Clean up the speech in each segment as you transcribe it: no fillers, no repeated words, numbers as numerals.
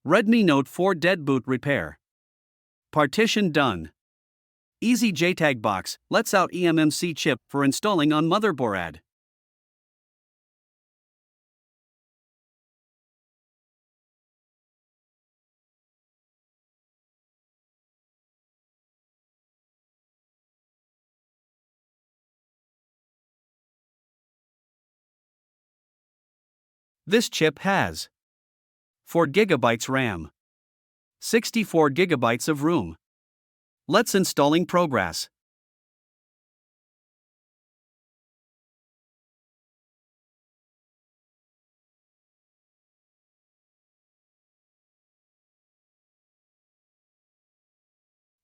Redmi Note 4 deadboot repair. Partition done. Easy JTAG box lets out eMMC chip for installing on motherboard. This chip has 4 GB RAM, 64 GB of room. Let's installing progress.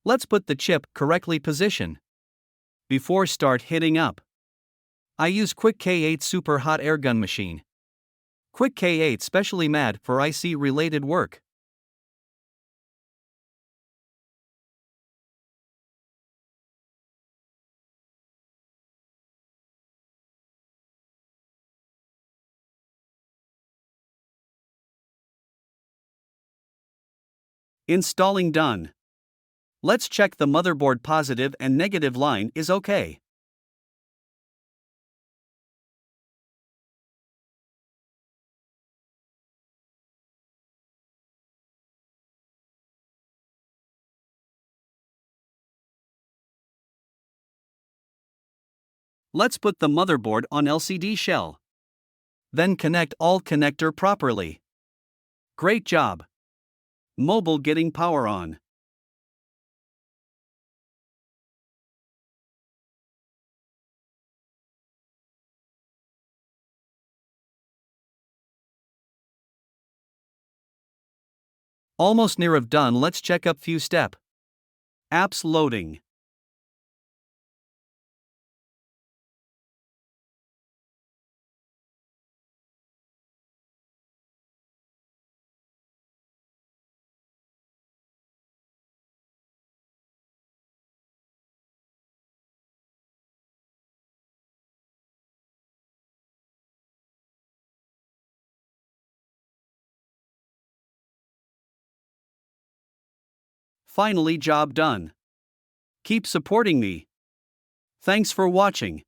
Let's put the chip correctly position. Before start hitting up, I use Quick K8 Super Hot Air Gun Machine. Quick K8 specially made for IC related work. Installing done. Let's check the motherboard positive and negative line is okay. Let's put the motherboard on LCD shell. Then connect all connector properly. Great job. Mobile getting power on. Almost near of done. Let's check up few step. Apps loading. Finally job done. Keep supporting me. Thanks for watching.